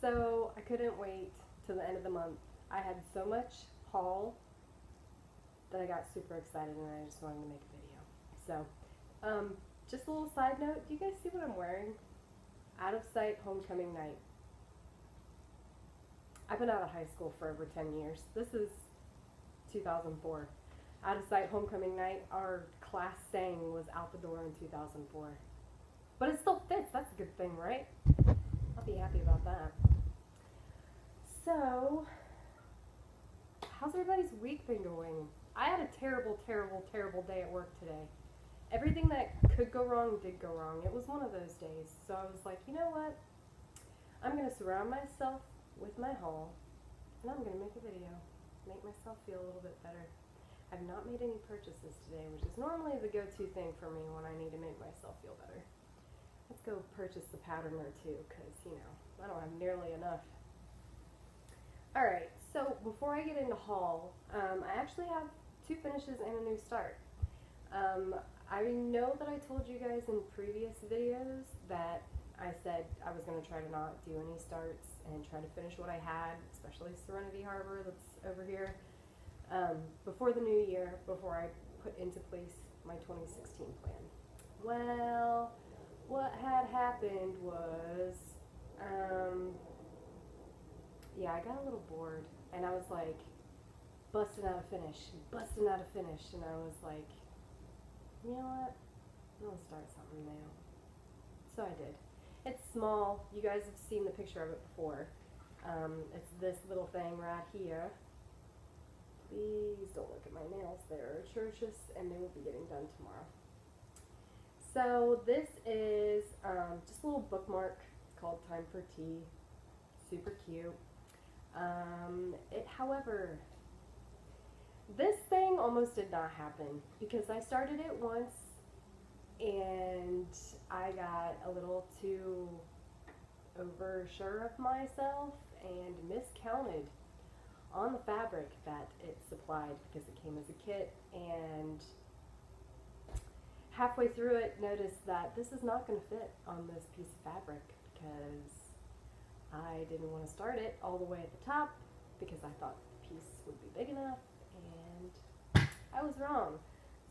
So I couldn't wait till the end of the month. I had so much haul that I got super excited and I just wanted to make a video. So, just a little side note, do you guys see what I'm wearing? Out of Sight Homecoming Night. I've been out of high school for over 10 years. This is 2004. Out of Sight Homecoming Night, our class sang was out the door in 2004. But it still fits, that's a good thing, right? I'll be happy about that. So, how's everybody's week been going? I had a terrible, terrible, terrible day at work today. Everything that could go wrong did go wrong. It was one of those days. So I was like, you know what? I'm going to surround myself with my haul, and I'm going to make a video. Make myself feel a little bit better. I've not made any purchases today, which is normally the go-to thing for me when I need to make myself feel better. Let's go purchase a pattern or two, because, you know, I don't have nearly enough. Alright, so before I get into haul, I actually have 2 finishes and a new start. I know that I told you guys in previous videos that I said I was going to try to not do any starts and try to finish what I had, especially Serenity Harbor that's over here, before the new year, before I put into place my 2016 plan. Well, what had happened was, yeah, I got a little bored, and I was like, busting out a finish, and I was like, you know what, I'm going to start something new. So I did. It's small. You guys have seen the picture of it before. It's this little thing right here. Please don't look at my nails. They're atrocious, and they will be getting done tomorrow. So this is just a little bookmark. It's called Time for Tea. Super cute. However, this thing almost did not happen because I started it once and I got a little too oversure of myself and miscounted on the fabric that it supplied because it came as a kit, and halfway through it noticed that this is not going to fit on this piece of fabric because I didn't want to start it all the way at the top because I thought the piece would be big enough, and I was wrong.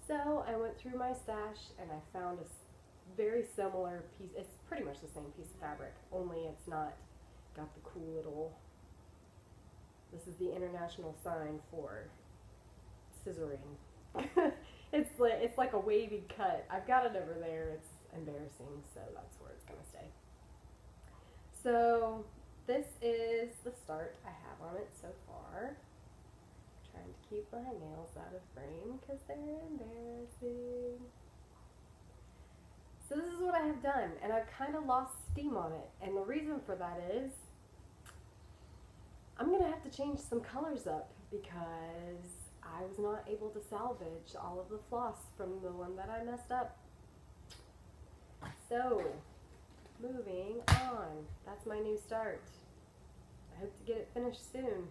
So I went through my stash and I found a very similar piece. It's pretty much the same piece of fabric, only it's not got the cool little, this is the international sign for scissoring. It's like a wavy cut. I've got it over there. It's embarrassing, so that's where it's going to stay. So this is the start I have on it so far. Trying to keep my nails out of frame because they're embarrassing. So this is what I have done, and I've kind of lost steam on it, and the reason for that is I'm going to have to change some colors up because I was not able to salvage all of the floss from the one that I messed up. So, moving on. That's my new start. I hope to get it finished soon.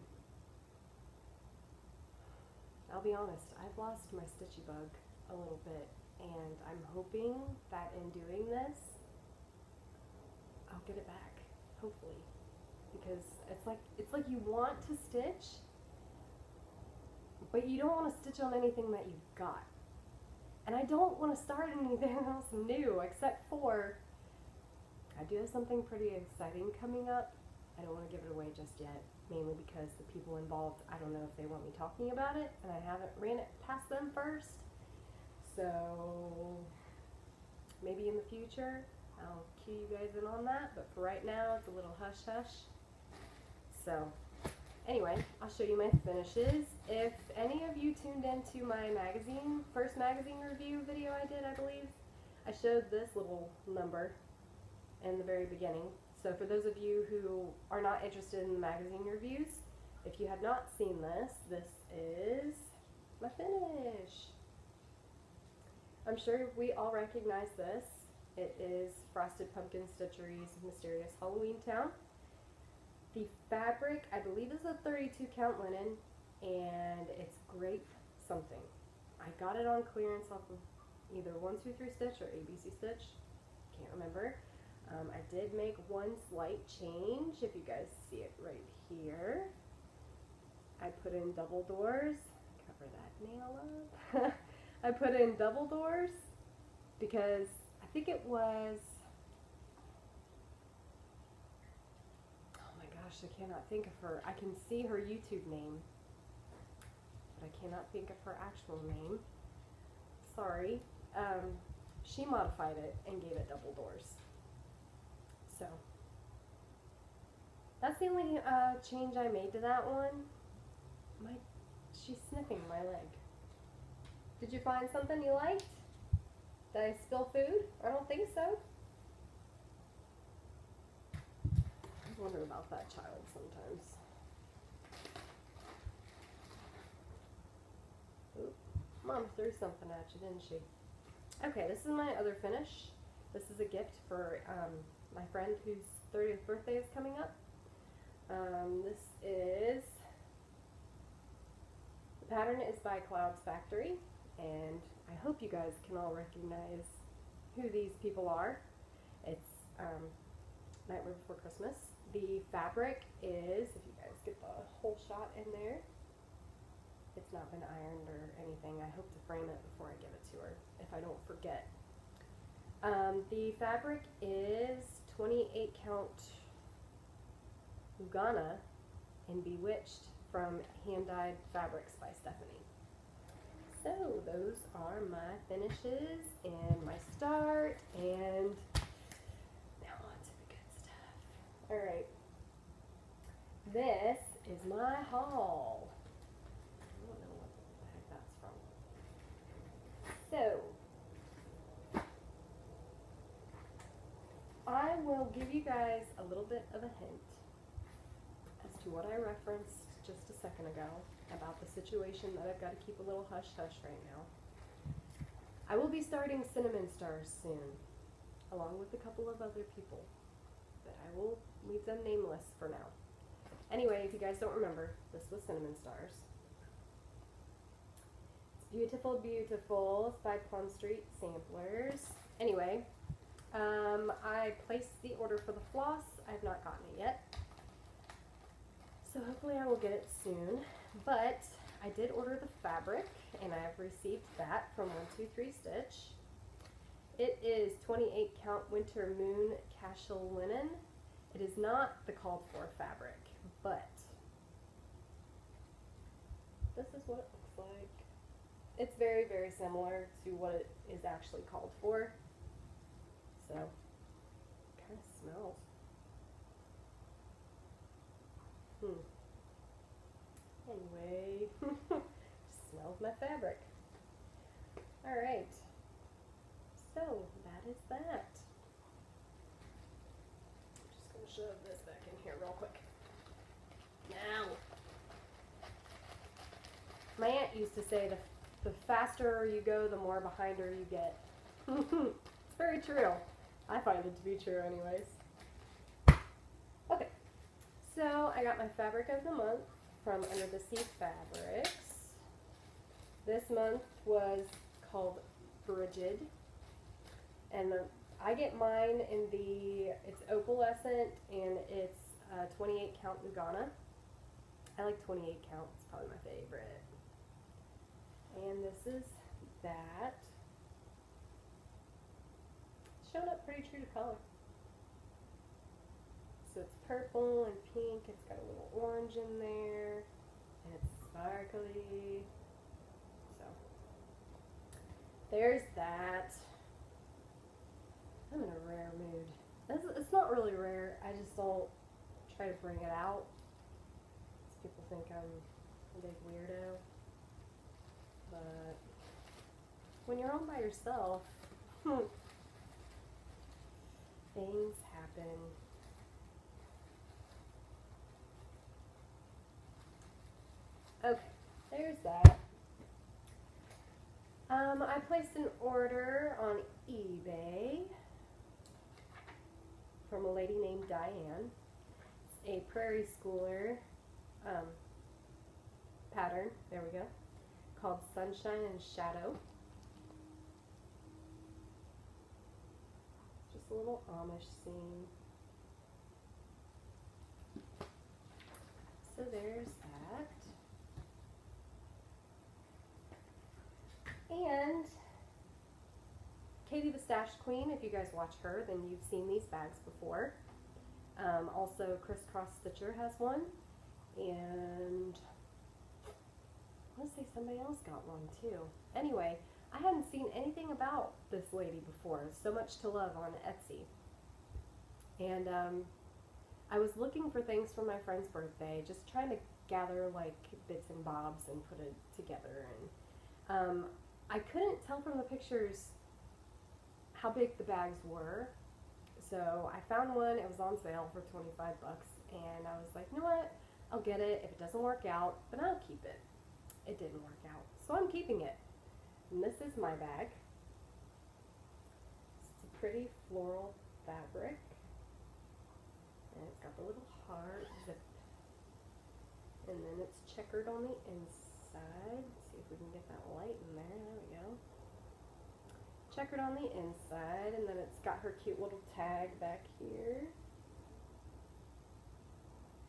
I'll be honest, I've lost my stitchy bug a little bit, and I'm hoping that in doing this, I'll get it back, hopefully. Because it's like you want to stitch, but you don't want to stitch on anything that you've got. And I don't want to start anything else new, except for I do have something pretty exciting coming up. I don't want to give it away just yet, mainly because the people involved, I don't know if they want me talking about it, and I haven't ran it past them first. So maybe in the future I'll cue you guys in on that, but for right now it's a little hush-hush. So anyway, I'll show you my finishes. If any of you tuned into my first magazine review video I did, I believe, I showed this little number in the very beginning. So for those of you who are not interested in the magazine reviews, if you have not seen this, this is my finish. I'm sure we all recognize this. It is Frosted Pumpkin Stitchery's Mysterious Halloween Town. The fabric, I believe, is a 32 count linen, and it's grape something. I got it on clearance off of either 1-2-3 Stitch or ABC Stitch. Can't remember. I did make one slight change, if you guys see it right here. I put in double doors. Cover that nail up. I put in double doors because I think it was, oh my gosh, I cannot think of her. I can see her YouTube name, but I cannot think of her actual name. Sorry. She modified it and gave it double doors. So that's the only change I made to that one. She's sniffing my leg. Did you find something you liked? Did I spill food? I don't think so. I wonder about that child sometimes. Oop. Mom threw something at you, didn't she? Okay, this is my other finish. This is a gift for my friend whose 30th birthday is coming up. This is, the pattern is by Clouds Factory, and I hope you guys can all recognize who these people are. It's Nightmare Before Christmas. The fabric is, if you guys get the whole shot in there, it's not been ironed or anything. I hope to frame it before I give it to her, if I don't forget. The fabric is 28 count Lugana in Bewitched from Hand Dyed Fabrics by Stephanie. So those are my finishes and my start, and now on to the good stuff. Alright, this is my haul. I don't know what the heck that's from. So I will give you guys a little bit of a hint as to what I referenced just a second ago about the situation that I've got to keep a little hush-hush right now. I will be starting Cinnamon Stars soon, along with a couple of other people, but I will leave them nameless for now. Anyway, if you guys don't remember, this was Cinnamon Stars. It's beautiful, beautiful. It's by Plum Street Samplers. Anyway, I placed the order for the floss. I have not gotten it yet, so hopefully I will get it soon. But I did order the fabric, and I have received that from 123 Stitch. It is 28 count Winter Moon Cashel linen. It is not the called for fabric, but this is what it looks like. It's very, very similar to what it is actually called for. So, it kind of smells. Anyway, smells my fabric. Alright, so that is that. I'm just going to shove this back in here real quick. Now, my aunt used to say the faster you go, the more behind her you get. It's very true. I find it to be true anyways. Okay, so I got my fabric of the month from Under the Sea Fabrics. This month was called Frigid, and I get mine in it's opalescent, and it's 28 count Lugana. I like 28 count, it's probably my favorite. And this is that. It's showing up pretty true to color. So it's purple and pink, it's got a little orange in there, and it's sparkly. So, there's that. I'm in a rare mood. It's not really rare, I just don't try to bring it out, because people think I'm a big weirdo. But when you're all by yourself, things happen. Okay, there's that. I placed an order on eBay from a lady named Diane. It's a Prairie Schooler pattern, there we go, called Sunshine and Shadow. Just Just a little Amish scene. So there's that. And Katie the Stash Queen, if you guys watch her, then you've seen these bags before. Also, Crisscross Stitcher has one. And I want to say somebody else got one too. Anyway, I hadn't seen anything about this lady before. So Much to Love on Etsy. And I was looking for things for my friend's birthday, just trying to gather like bits and bobs and put it together. And I couldn't tell from the pictures how big the bags were. So I found one, it was on sale for 25 bucks, and I was like, you know what, I'll get it. If it doesn't work out, then I'll keep it. It didn't work out, so I'm keeping it. And this is my bag. It's a pretty floral fabric, and it's got the little heart zip, and then it's checkered on the inside. Let's see if we can get that light in there. There we go. Checkered on the inside, and then it's got her cute little tag back here.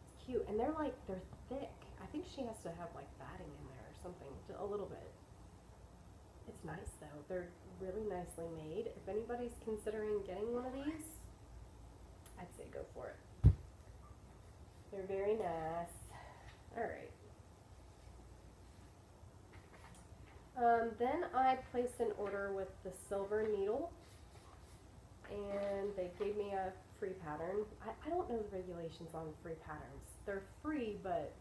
It's cute, and they're thick. I think she has to have like batting in there or something, a little bit. It's nice though. They're really nicely made. If anybody's considering getting one of these, I'd say go for it. They're very nice. All right. Then I placed an order with the Silver Needle, and they gave me a free pattern. I don't know the regulations on free patterns. They're free, but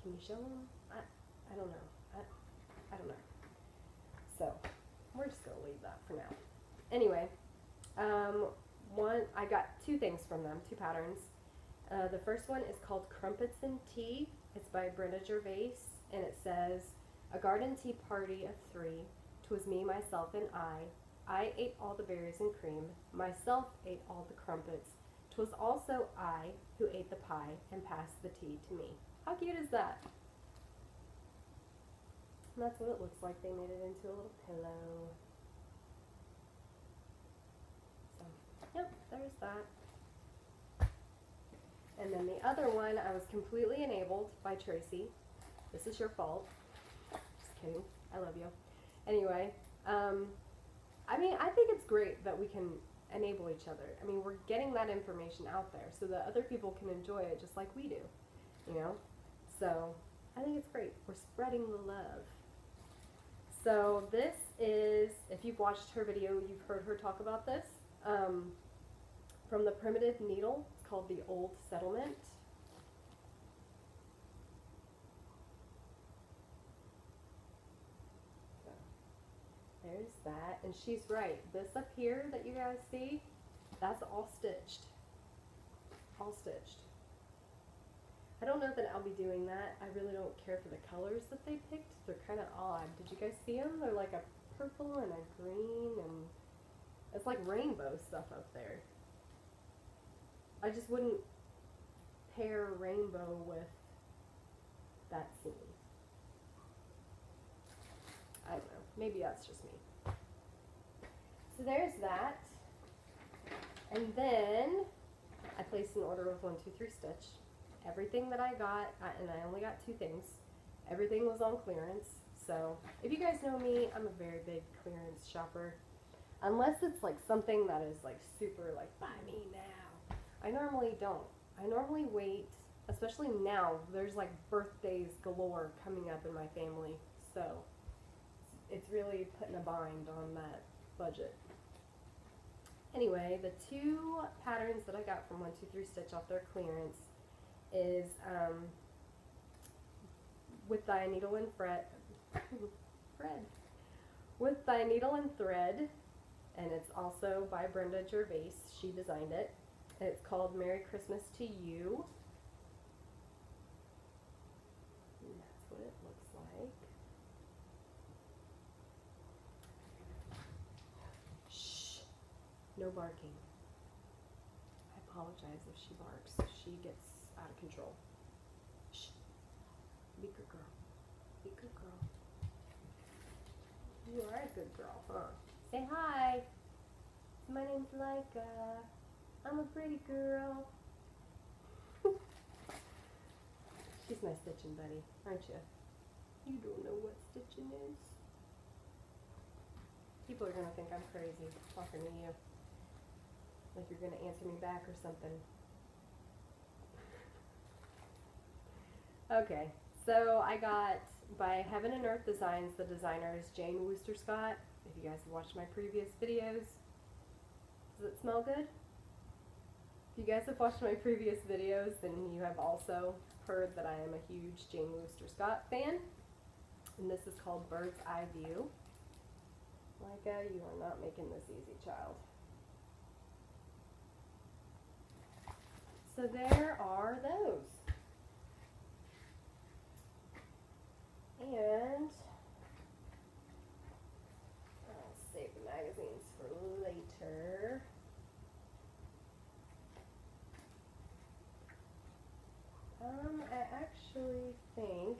can you show them? I don't know. I don't know. So we're just gonna leave that for now. Anyway, I got two things from them, two patterns. The first one is called Crumpets and Tea. It's by Brenda Gervais, and it says, "A garden tea party of 3, 'twas me, myself, and I ate all the berries and cream, myself ate all the crumpets, 'twas also I who ate the pie and passed the tea to me." How cute is that? And that's what it looks like. They made it into a little pillow. So, yep, there's that. And then the other one, I was completely enabled by Tracy. This is your fault. Just kidding. I love you. Anyway, I mean, I think it's great that we can enable each other. I mean, we're getting that information out there so that other people can enjoy it just like we do, you know? So, I think it's great. We're spreading the love. So, this is, if you've watched her video, you've heard her talk about this. From the Primitive Needle. It's called The Old Settlement. So, there's that. And she's right. This up here that you guys see, that's all stitched. All stitched. I don't know that I'll be doing that. I really don't care for the colors that they picked. They're kind of odd. Did you guys see them? They're like a purple and a green, and it's like rainbow stuff up there. I just wouldn't pair rainbow with that scene. I don't know. Maybe that's just me. So there's that. And then I placed an order with 123 Stitch. Everything that I got, and I only got 2 things, everything was on clearance. So if you guys know me, I'm a very big clearance shopper. Unless it's like something that is like super like, buy me now. I normally don't. I normally wait, especially now. There's like birthdays galore coming up in my family. So it's really putting a bind on that budget. Anyway, the 2 patterns that I got from 123 Stitch off their clearance is With Thy Needle and Thread. With Thy Needle and Thread, and it's also by Brenda Gervais. She designed it. And it's called Merry Christmas to You. And that's what it looks like. Shh. No barking. I apologize if she barks. She gets out of control. Shh. Be good girl. Be good girl. You are a good girl, huh? Say hi. My name's Laika. I'm a pretty girl. She's my stitching buddy, aren't you? You don't know what stitching is. People are gonna think I'm crazy talking to you. Like you're gonna answer me back or something. Okay, so I got by Heaven and Earth Designs. The designer is Jane Wooster Scott. If you guys have watched my previous videos, does it smell good? If you guys have watched my previous videos, then you have also heard that I am a huge Jane Wooster Scott fan. And this is called Bird's Eye View. Laika, you are not making this easy, child. So there are those. And I'll save the magazines for later. I actually think,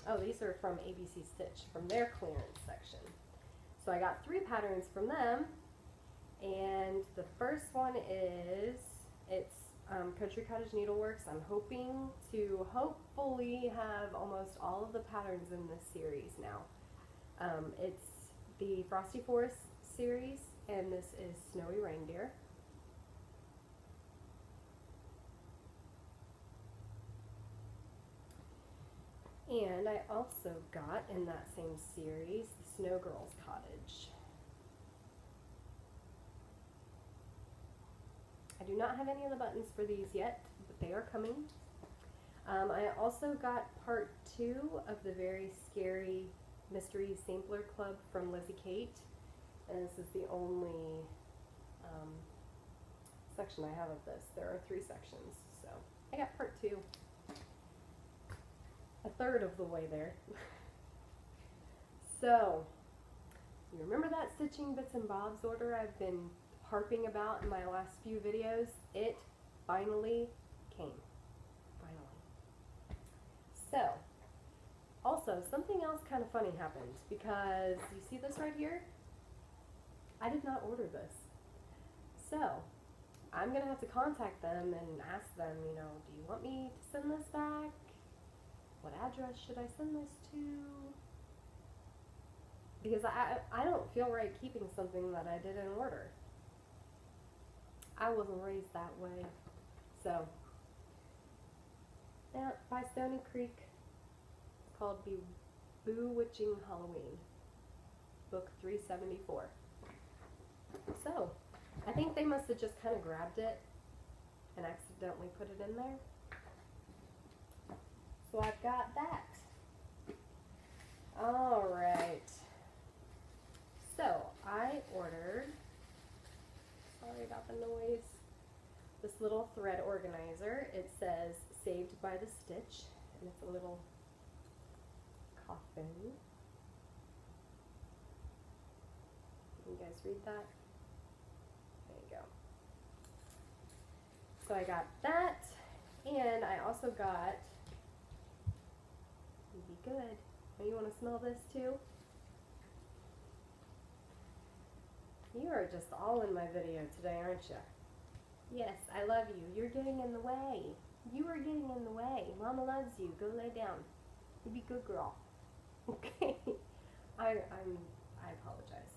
oh, these are from ABC Stitch, from their clearance section. So I got 3 patterns from them, and the first one is, it's Country Cottage Needleworks. I'm hoping to hopefully have almost all of the patterns in this series now. It's the Frosty Forest series, and this is Snowy Reindeer. And I also got in that same series the Snow Girls Cottage. I do not have any of the buttons for these yet, but they are coming. I also got part 2 of the Very Scary Mystery Sampler Club from Lizzie Kate, and this is the only section I have of this. There are 3 sections, so I got part 2. A third of the way there. So, you remember that Stitching Bits and Bobs order I've been harping about in my last few videos? It finally came. Finally. So, also, something else kind of funny happened, because you see this right here? I did not order this. So, I'm going to have to contact them and ask them, you know, do you want me to send this back? What address should I send this to? Because I don't feel right keeping something that I didn't order. I wasn't raised that way. So, yeah, by Stony Creek. It's called Bewitching Halloween. Book 374. So, I think they must have just kind of grabbed it and accidentally put it in there. So I've got that. Alright. So I ordered, sorry about the noise, this little thread organizer. It says Saved by the Stitch, and it's a little coffin. Can you guys read that? There you go. So I got that, and I also got, be good. Oh, you want to smell this too? You are just all in my video today, aren't you? Yes, I love you. You're getting in the way. You are getting in the way. Mama loves you. Go lay down. You be good girl. Okay. I apologize.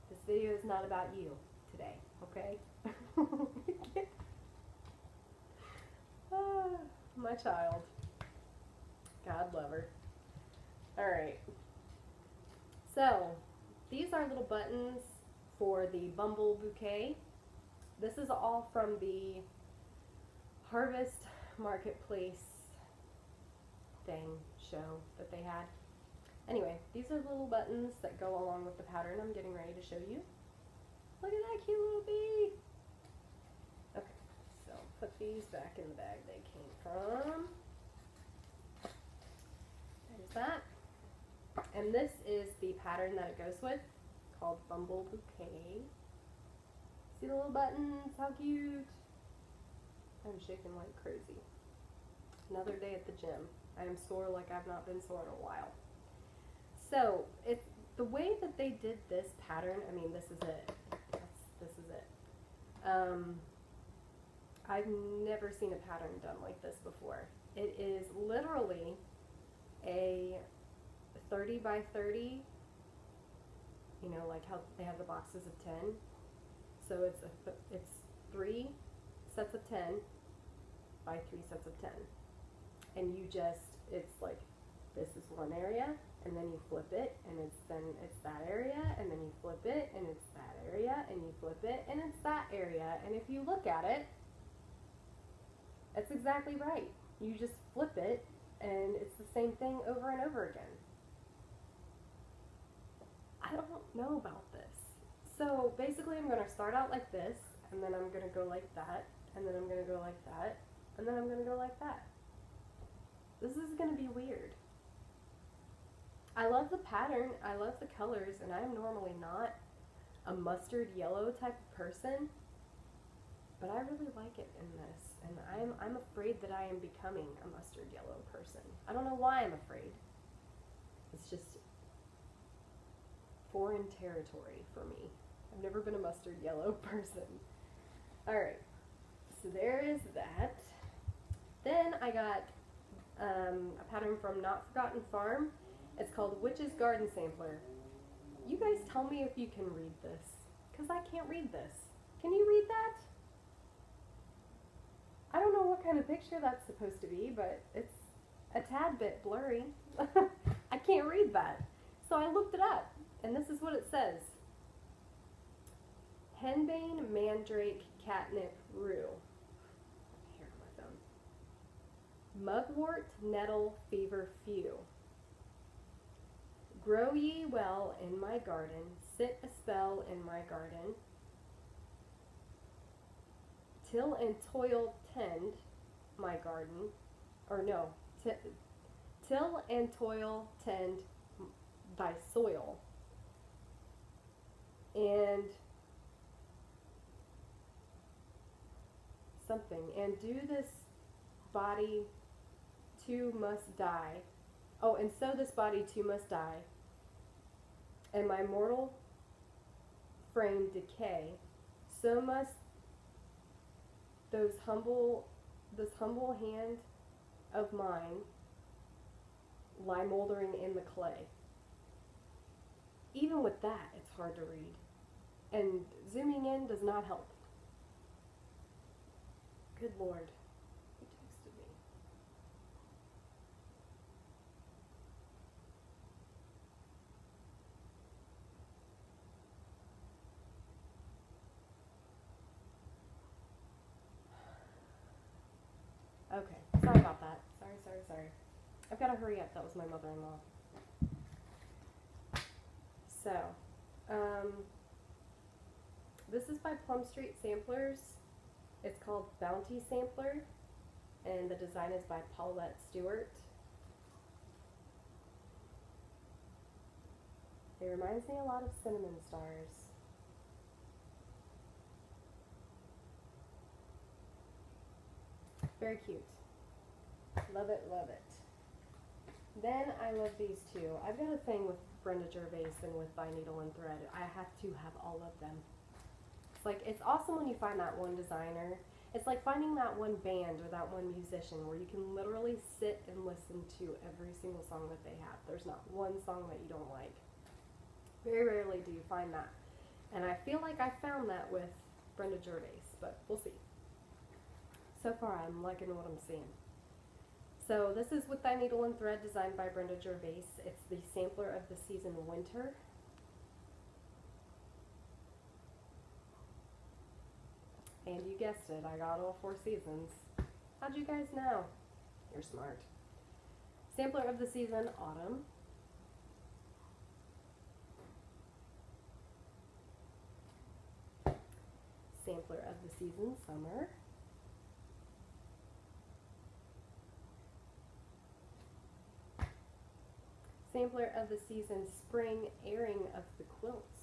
This video is not about you today, okay? Ah, my child. God love her. Alright. So, these are little buttons for the Bumble Bouquet. This is all from the Harvest Marketplace thing show that they had. Anyway, these are little buttons that go along with the pattern I'm getting ready to show you. Look at that cute little bee! Okay, so put these back in the bag they came from. There's that. And this is the pattern that it goes with, called Bumble Bouquet. See the little buttons? How cute! I'm shaking like crazy. Another day at the gym. I am sore like I've not been sore in a while. So, the way that they did this pattern, I mean, this is it. This is it. I've never seen a pattern done like this before. It is literally a 30 by 30, you know, like how they have the boxes of 10. So it's 3 sets of 10 by 3 sets of 10. And you just, it's like, this is one area, and then you flip it, and it's that area, and then you flip it, and it's that area, and you flip it, and it's that area. And if you look at it, it's exactly right. You just flip it, and it's the same thing over and over again. I don't know about this. So basically I'm going to start out like this, and then I'm going to go like that, and then I'm going to go like that, and then I'm going to go like that. This is going to be weird. I love the pattern, I love the colors, and I'm normally not a mustard yellow type of person, but I really like it in this, and I'm afraid that I am becoming a mustard yellow person. I don't know why I'm afraid. It's just foreign territory for me. I've never been a mustard yellow person. Alright, so there is that. Then I got a pattern from Not Forgotten Farm. It's called Witch's Garden Sampler. You guys tell me if you can read this, because I can't read this. Can you read that? I don't know what kind of picture that's supposed to be, but it's a tad bit blurry. I can't read that. So I looked it up, and this is what it says. Henbane, mandrake, catnip, rue. Here on my phone. Mugwort, nettle, fever, few. Grow ye well in my garden, sit a spell in my garden. Till and toil tend my garden, or no, till and toil tend thy soil. And something, and do this body too must die. Oh, and so this body too must die, and my mortal frame decay, so must this humble hand of mine lie moldering in the clay. Even with that, it's hard to read, and zooming in does not help. Good Lord, who texted me? Okay, sorry about that. Sorry. I've got to hurry up. That was my mother-in-law. So, this is by Plum Street Samplers. It's called Bounty Sampler, and the design is by Paulette Stewart. It reminds me a lot of Cinnamon Stars. Very cute. Love it, love it. Then I love these two. I've got a thing with Brenda Gervais and with By Needle and Thread. I have to have all of them. It's like, it's awesome when you find that one designer. It's like finding that one band or that one musician where you can literally sit and listen to every single song that they have. There's not one song that you don't like. Very rarely do you find that. And I feel like I found that with Brenda Gervais, but we'll see. So far, I'm liking what I'm seeing. So this is With Thy Needle and Thread, designed by Brenda Gervais. It's the sampler of the season Winter. And you guessed it, I got all 4 seasons. How'd you guys know? You're smart. Sampler of the season Autumn. Sampler of the season Summer. Sampler of the season Spring, airing of the quilts.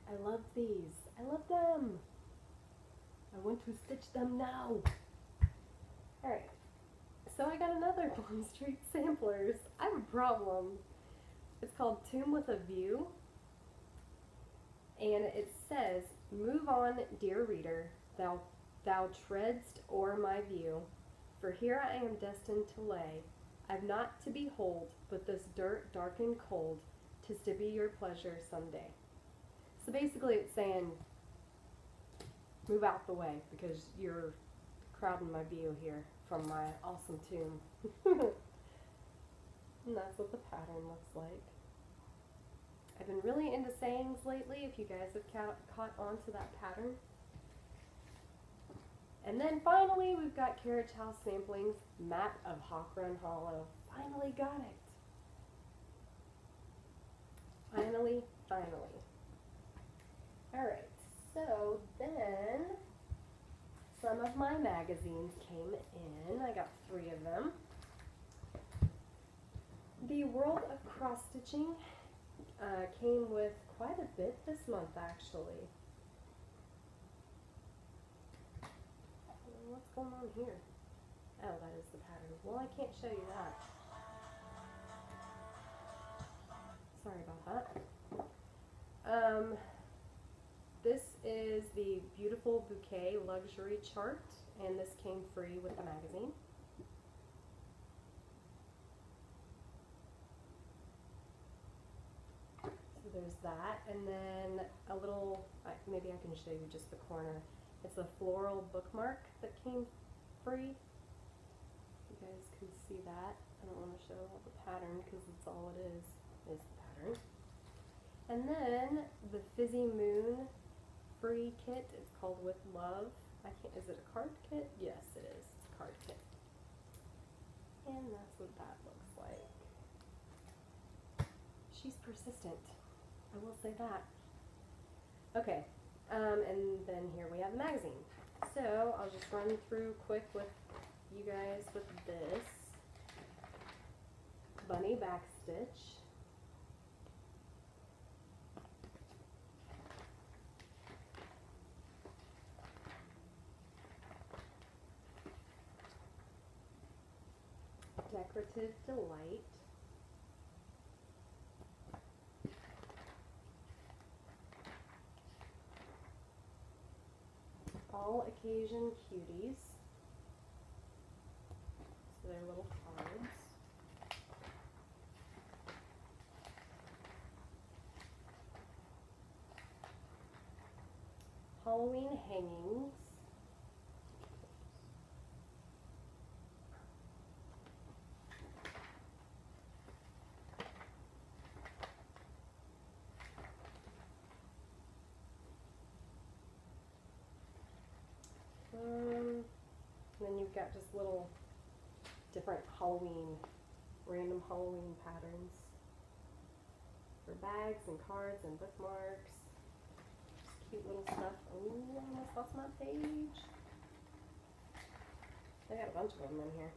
I love these. I love them. I want to stitch them now. Alright. so I got another Plum Street Samplers. I have a problem. It's called Tomb with a View. And it says, "Move on, dear reader, thou treadst o'er my view, for here I am destined to lay. I've not to behold, but this dirt dark and cold, 'tis to be your pleasure someday." So basically it's saying, move out the way, because you're crowding my view here from my awesome tomb. And that's what the pattern looks like. I've been really into sayings lately, if you guys have caught on to that pattern. And then finally, we've got Carriage House Samplings, Map of Hawk Run Hollow. Finally got it. Finally. Alright, so then some of my magazines came in. I got 3 of them. The World of Cross Stitching came with quite a bit this month, actually. What's going on here? Oh, that is the pattern. Well, I can't show you that. Sorry about that. This is the Beautiful Bouquet Luxury Chart, and this came free with the magazine. So there's that, and then a little, maybe I can show you just the corner. It's a floral bookmark that came free. You guys can see that. I don't want to show all the pattern because that's all it is the pattern. And then the Fizzy Moon free kit. It's called With Love. Is it a card kit? Yes, it is. It's a card kit. And that's what that looks like. She's persistent. I will say that. Okay. And then here we have the magazine. So I'll just run through quick with you guys with this. Bunny Backstitch. Decorative Delight. All Occasion Cuties. So they're little cards. Halloween Hangings. Then you've got just little different random Halloween patterns for bags and cards and bookmarks. Just cute little stuff. Oh, I almost lost my page. I got a bunch of them in here.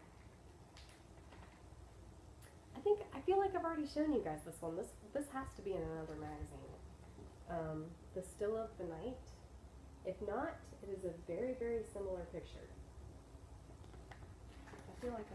I feel like I've already shown you guys this one. This has to be in another magazine. The Still of the Night. If not, it is a very, very similar picture. I feel like